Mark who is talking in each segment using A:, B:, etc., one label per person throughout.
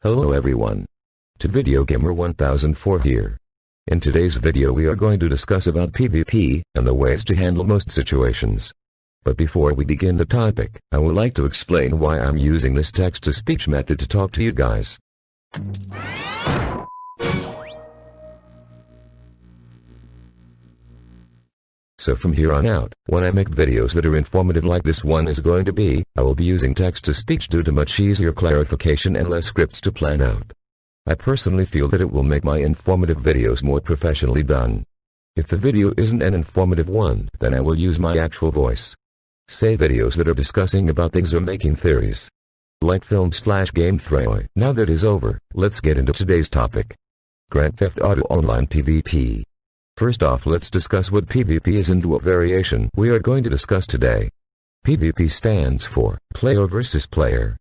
A: Hello everyone. To Video Gamer 1004 here. In today's video we are going to discuss about PvP and the ways to handle most situations. But before we begin the topic, I would like to explain why I'm using this text-to-speech method to talk to you guys. So from here on out, when I make videos that are informative like this one is going to be, I will be using text-to-speech due to much easier clarification and less scripts to plan out. I personally feel that it will make my informative videos more professionally done. If the video isn't an informative one, then I will use my actual voice. Say videos that are discussing about things or making theories. Like film/game theory. Now that is over, let's get into today's topic. Grand Theft Auto Online PvP. First off, let's discuss what PvP is and what variation we are going to discuss today. PvP stands for player versus player.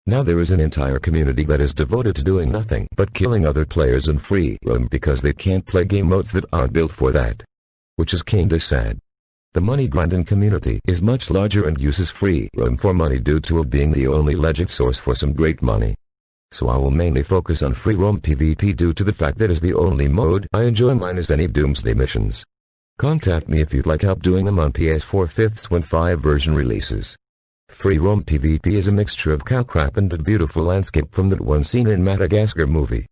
A: Now there is an entire community that is devoted to doing nothing but killing other players in free roam because they can't play game modes that aren't built for that. Which is kinda sad. The money grinding community is much larger and uses free roam for money due to it being the only legit source for some great money. So I will mainly focus on free roam PvP due to the fact that is the only mode I enjoy minus any doomsday missions. Contact me if you'd like help doing them on PS4 5th when 5 version releases. Free roam PvP is a mixture of cow crap and a beautiful landscape from that one scene in Madagascar movie.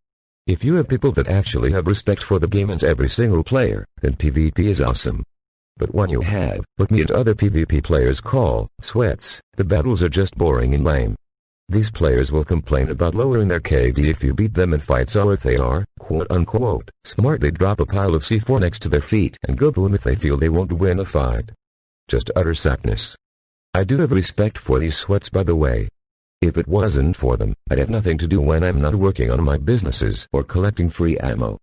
A: If you have people that actually have respect for the game and every single player, then PvP is awesome. But what you have, what me and other PvP players call sweats, the battles are just boring and lame. These players will complain about lowering their KD if you beat them in fights, or if they are, quote-unquote, smart, they drop a pile of C4 next to their feet and go boom if they feel they won't win a fight. Just utter sadness. I do have respect for these sweats, by the way. If it wasn't for them, I'd have nothing to do when I'm not working on my businesses or collecting free ammo.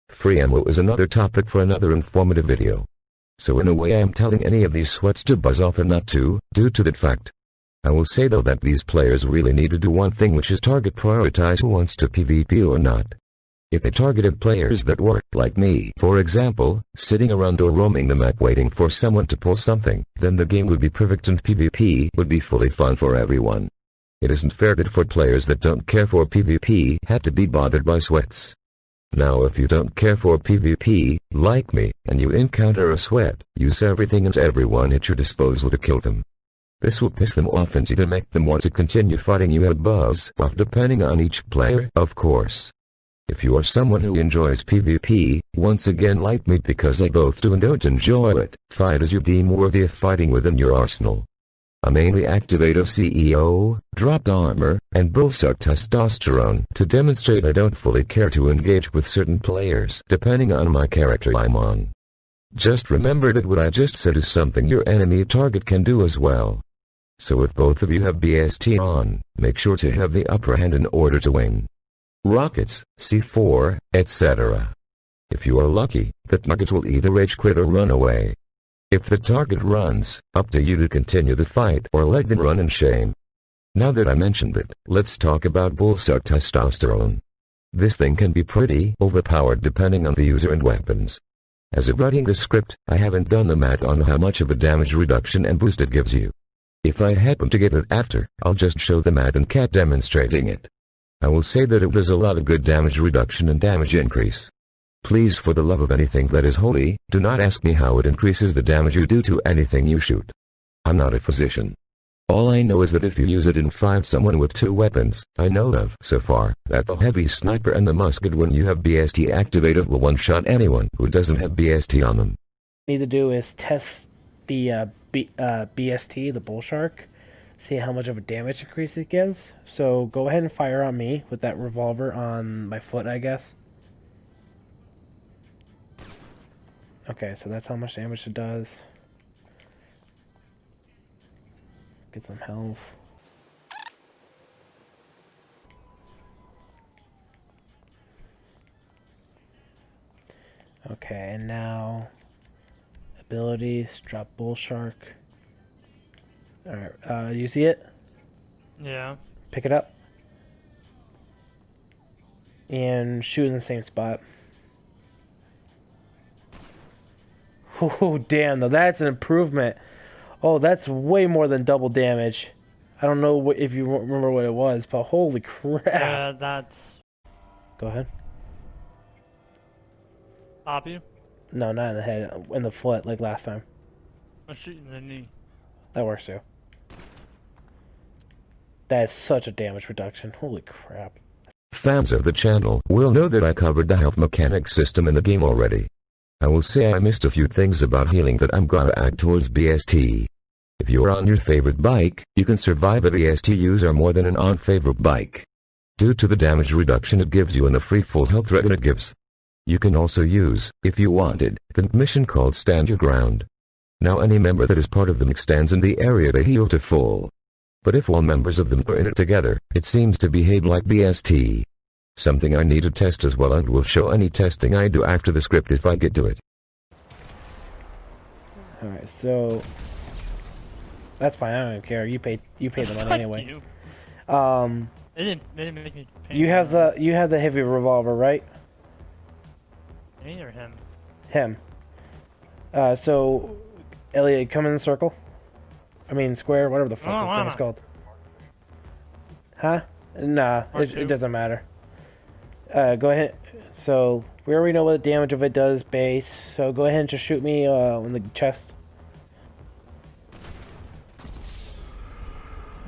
A: Free ammo is another topic for another informative video. So in a way I am telling any of these sweats to buzz off and not to, due to that fact. I will say though that these players really need to do one thing, which is target prioritize who wants to PvP or not. If they targeted players that were, like me, for example, sitting around or roaming the map waiting for someone to pull something, then the game would be perfect and PvP would be fully fun for everyone. It isn't fair that for players that don't care for PvP had to be bothered by sweats. Now if you don't care for PvP, like me, and you encounter a sweat, use everything and everyone at your disposal to kill them. This will piss them off and either make them want to continue fighting you or buzz off, depending on each player, of course. If you are someone who enjoys PvP, once again like me because I both do and don't enjoy it, fight as you deem worthy of fighting within your arsenal. I mainly activate a CEO, dropped armor, and bullsuck testosterone to demonstrate I don't fully care to engage with certain players depending on my character I'm on. Just remember that what I just said is something your enemy target can do as well. So if both of you have BST on, make sure to have the upper hand in order to win. Rockets, C4, etc. If you are lucky, the target will either rage quit or run away. If the target runs, up to you to continue the fight or let them run in shame. Now that I mentioned it, let's talk about bullsuck testosterone. This thing can be pretty overpowered depending on the user and weapons. As of writing this script, I haven't done the math on how much of a damage reduction and boost it gives you. If I happen to get it after, I'll just show the math and cat demonstrating it. I will say that it does a lot of good damage reduction and damage increase. Please, for the love of anything that is holy, do not ask me how it increases the damage you do to anything you shoot. I'm not a physician. All I know is that if you use it and find someone with two weapons, I know of so far, that the heavy sniper and the musket when you have BST activated will one-shot anyone who doesn't have BST on them.
B: Need to do is test the BST, the bull shark, see how much of a damage increase it gives. So go ahead and fire on me with that revolver on my foot, I guess. Okay, so that's how much damage it does. Get some health. Okay, and now abilities, drop bull shark. Alright, you see it?
C: Yeah.
B: Pick it up. And shoot in the same spot. Oh, damn, though, that's an improvement. Oh, that's way more than double damage. I don't know if you remember what it was, but holy crap.
C: Yeah, that's...
B: Go ahead.
C: Pop you?
B: No, not in the head. In the foot, like last time.
C: I'll shoot you in the knee.
B: That works too. That is such a damage reduction. Holy crap.
A: Fans of the channel will know that I covered the health mechanics system in the game already. I will say I missed a few things about healing that I'm gonna add towards BST. If you're on your favorite bike, you can survive a BST user more than an on-favorite bike. Due to the damage reduction it gives you and the free full health regen it gives. You can also use, if you wanted, the mission called Stand Your Ground. Now any member that is part of them stands in the area they heal to full. But if all members of them are in it together, it seems to behave like BST. Something I need to test as well and will show any testing I do after the script if I get to it.
B: Alright, so... That's fine, I don't care. You pay the money anyway.
C: You.
B: It
C: didn't make me pay.
B: You have the heavy revolver, right?
C: Me or him?
B: Him. So Elliot, come in the circle. I mean square, whatever the fuck this thing's called. Huh? Nah, it doesn't matter. Go ahead. So we already know what the damage of it does base. So go ahead and just shoot me in the chest.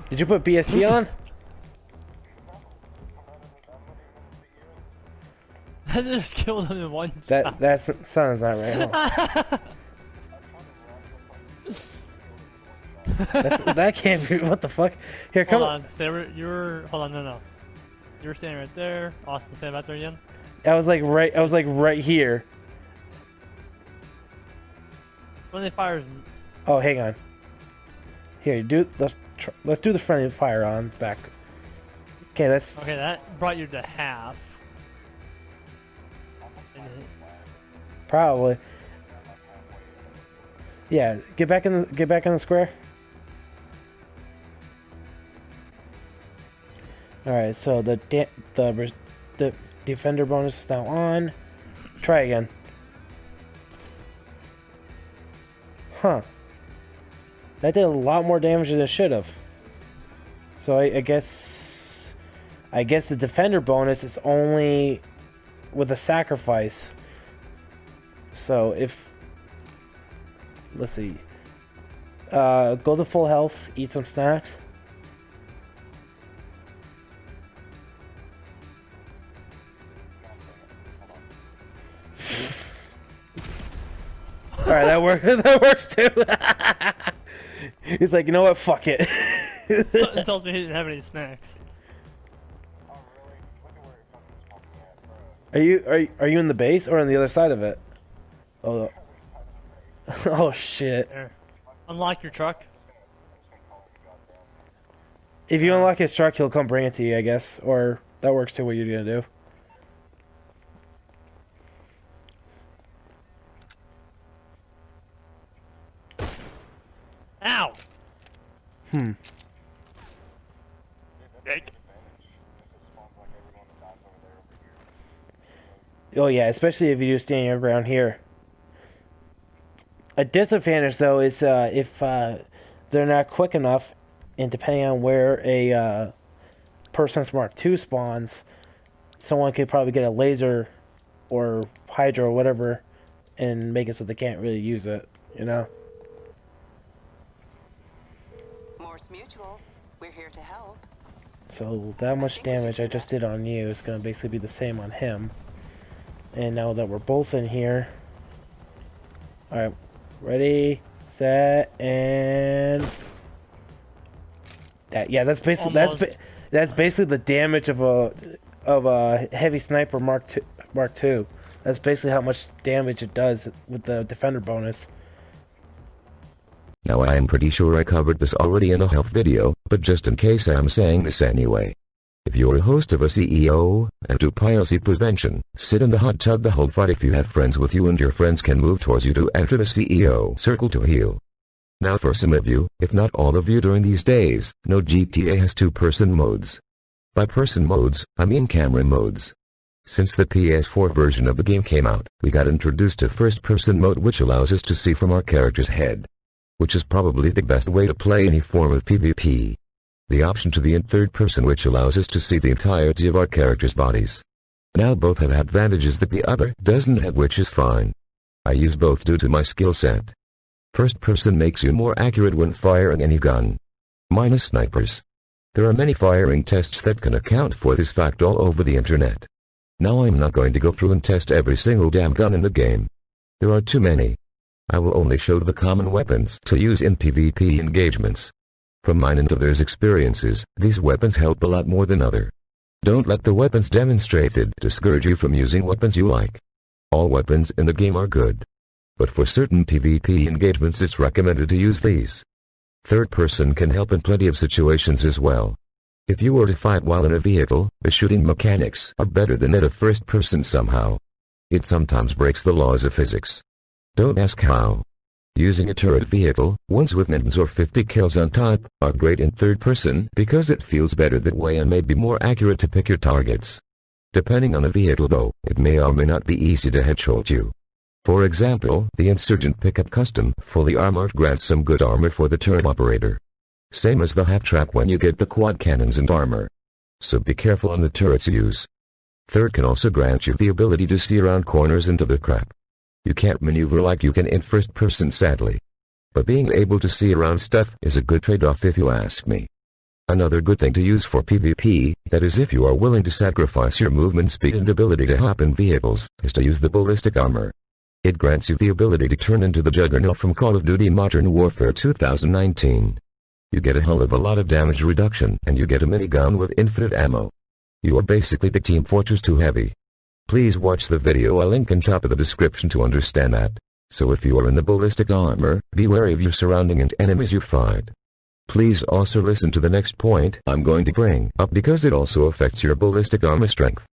B: Did you put BST on?
C: I just killed him in one shot.
B: That sounds not right. That can't be. What the fuck? Here, come
C: on. Hold on, no. You were standing right there. Austin, stand back there again.
B: I was like right here.
C: When they fires.
B: Oh, hang on. Here, let's do the friendly fire on back. Okay, that's.
C: Okay, that brought you to half.
B: Probably. Yeah, get back in the square. All right, so the defender bonus is now on. Try again. Huh. That did a lot more damage than it should have. So I guess the defender bonus is only with a sacrifice. So if, let's see, go to full health, eat some snacks. All right, that works. That works too. He's like, you know what? Fuck it.
C: Something tells me he didn't have any snacks.
B: Are you in the base or on the other side of it? Oh, oh shit!
C: There. Unlock your truck.
B: If you unlock his truck, he'll come bring it to you, I guess. Or that works too. What you're gonna do?
C: Ow!
B: Hmm. Oh yeah, especially if you do stand your ground here. A disadvantage though is if they're not quick enough, and depending on where a Person's Mark II spawns, someone could probably get a laser or Hydra or whatever and make it so they can't really use it, you know?
D: Morse Mutual, we're here to help.
B: So that much damage I just did on you is going to basically be the same on him. And now that we're both in here, alright, ready, set, and that, yeah, that's basically that's basically the damage of a heavy sniper Mark II. That's basically how much damage it does with the defender bonus.
A: Now I am pretty sure I covered this already in a health video, but just in case I'm saying this anyway. If you're a host of a CEO, and do piracy prevention, sit in the hot tub the whole fight if you have friends with you and your friends can move towards you to enter the CEO circle to heal. Now for some of you, if not all of you during these days, know GTA has two-person modes. By person modes, I mean camera modes. Since the PS4 version of the game came out, we got introduced to first-person mode which allows us to see from our character's head. Which is probably the best way to play any form of PvP. the option to be in third person which allows us to see the entirety of our characters' bodies. Now both have advantages that the other doesn't have, which is fine. I use both due to my skill set. First person makes you more accurate when firing any gun. Minus snipers. There are many firing tests that can account for this fact all over the internet. Now I'm not going to go through and test every single damn gun in the game. There are too many. I will only show the common weapons to use in PvP engagements. From mine and others' experiences, these weapons help a lot more than other. Don't let the weapons demonstrated discourage you from using weapons you like. All weapons in the game are good. But for certain PvP engagements it's recommended to use these. Third person can help in plenty of situations as well. If you were to fight while in a vehicle, the shooting mechanics are better than that of first person somehow. It sometimes breaks the laws of physics. Don't ask how. Using a turret vehicle, ones with mins or 50 kills on top, are great in third person because it feels better that way and may be more accurate to pick your targets. Depending on the vehicle though, it may or may not be easy to headshot you. For example, the Insurgent Pickup Custom fully armored grants some good armor for the turret operator. Same as the half-track when you get the quad cannons and armor. So be careful on the turrets you use. Third can also grant you the ability to see around corners and other crap. You can't maneuver like you can in first person sadly. But being able to see around stuff is a good trade-off if you ask me. Another good thing to use for PvP, that is if you are willing to sacrifice your movement speed and ability to hop in vehicles, is to use the ballistic armor. It grants you the ability to turn into the Juggernaut from Call of Duty Modern Warfare 2019. You get a hell of a lot of damage reduction and you get a minigun with infinite ammo. You are basically the Team Fortress 2 Heavy. Please watch the video I'll link in top of the description to understand that. So if you are in the ballistic armor, be wary of your surrounding and enemies you fight. Please also listen to the next point I'm going to bring up because it also affects your ballistic armor strength.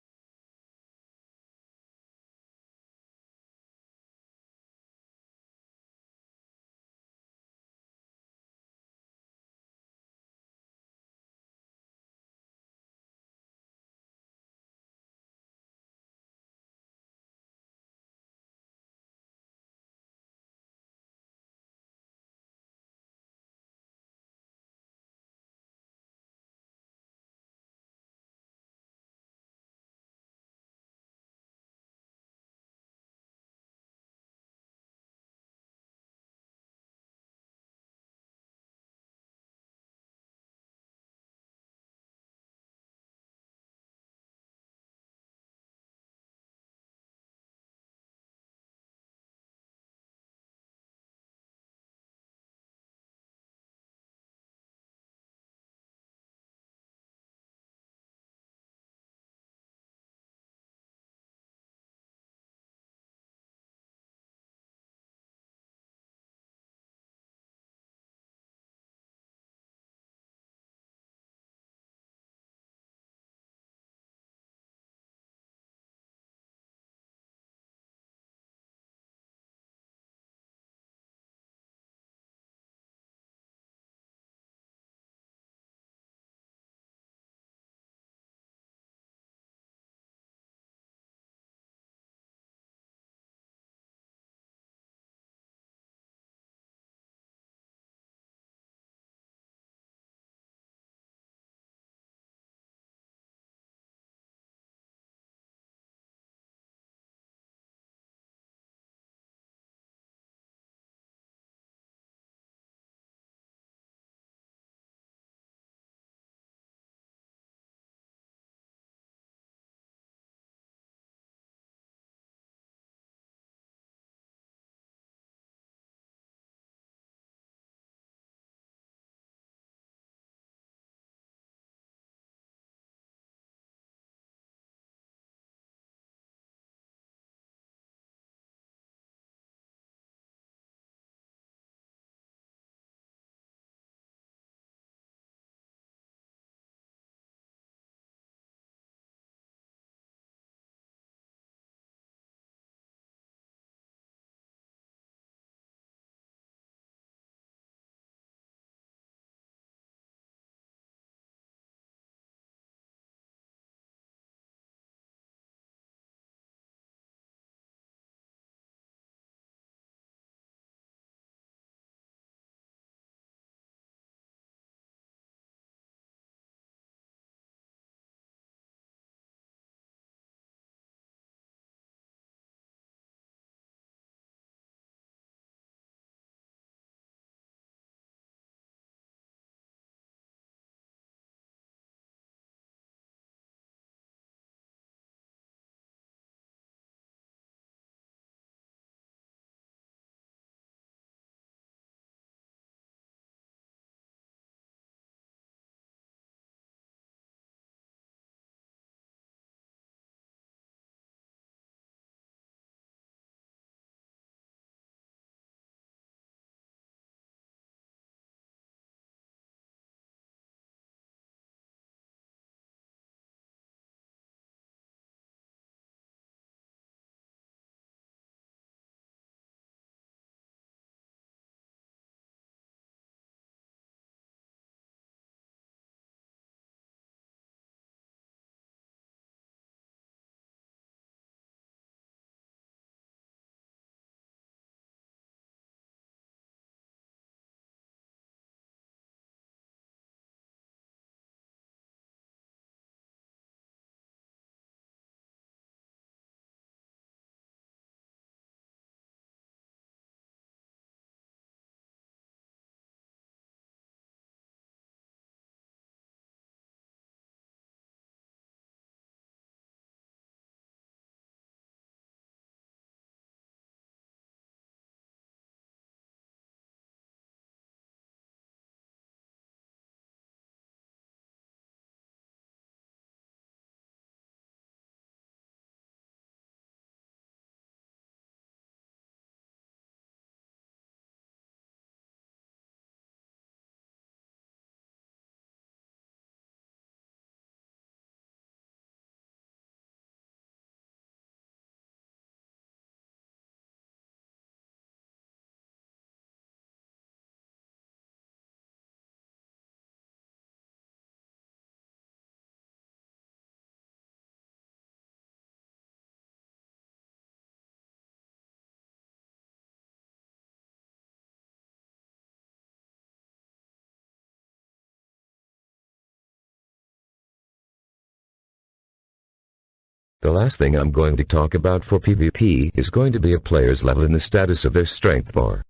A: The last thing I'm going to talk about for PvP is going to be a player's level and the status of their strength bar.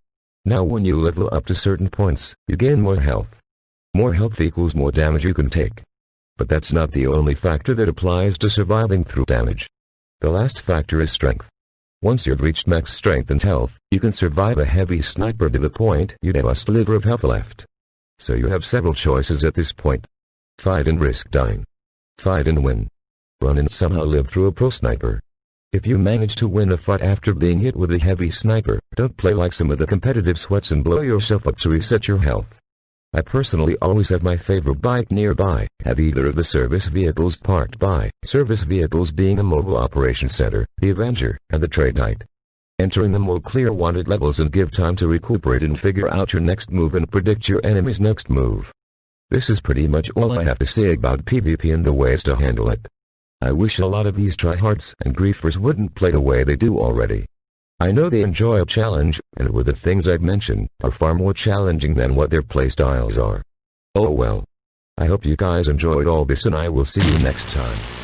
A: Now when you level up to certain points, you gain more health. More health equals more damage you can take. But that's not the only factor that applies to surviving through damage. The last factor is strength. Once you've reached max strength and health, you can survive a heavy sniper to the point you'd have a sliver of health left. So you have several choices at this point. Fight and risk dying. Fight and win. Run and somehow live through a pro sniper. If you manage to win a fight after being hit with a heavy sniper, don't play like some of the competitive sweats and blow yourself up to reset your health. I personally always have my favorite bike nearby, have either of the service vehicles parked by, service vehicles being a mobile operations center, the Avenger, and the Trade Knight. Entering them will clear wanted levels and give time to recuperate and figure out your next move and predict your enemy's next move. This is pretty much all I have to say about PvP and the ways to handle it. I wish a lot of these tryhards and griefers wouldn't play the way they do already. I know they enjoy a challenge, and with the things I've mentioned, are far more challenging than what their playstyles are. Oh well. I hope you guys enjoyed all this and I will see you next time.